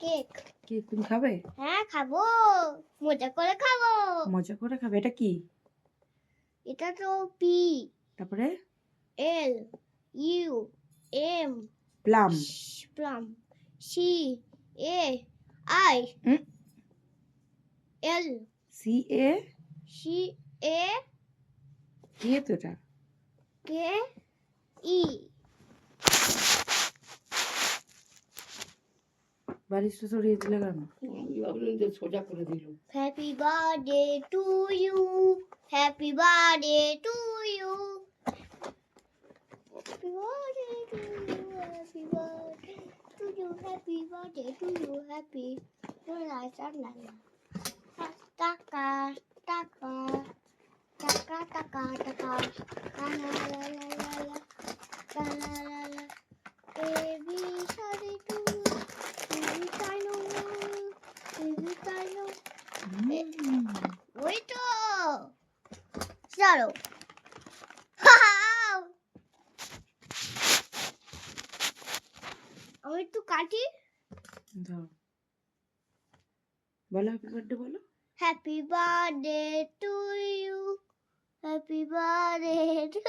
Cake cake তুমি খাবে? হ্যাঁ খাবো, মজা করে খাবো। মজা করে খাবে। এটা কি? এটা তো পি তারপরে L U M plum. Plum C A I L C A C A কি তো এটা? কে ই বালিশটা সরিয়ে দিলে কেন? আমি ভাবলাম যে সোজা করে দিল। Happy birthday to you, happy birthday to you, happy birthday to you, happy birthday to you, happy birthday to you, happy birthday. টাকা টাকা টাকা টাকা টাকা লা লা লা লা লা লা লা লা লা বেবি শাড়ি টু বেবি তাইনো বেবি তাইনো ওই তো চলো আমি একটু কাটি। দাও বলো হ্যাপি বার্থডে বলো। Happy birthday to you, happy birthday to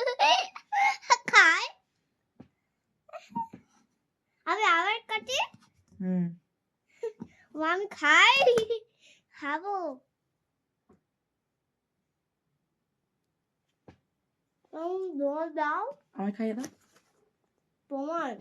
খাই আমি আবার কাটি। আমি খাই খাবো। দাও আমি খাইয়ে দাও। তোমার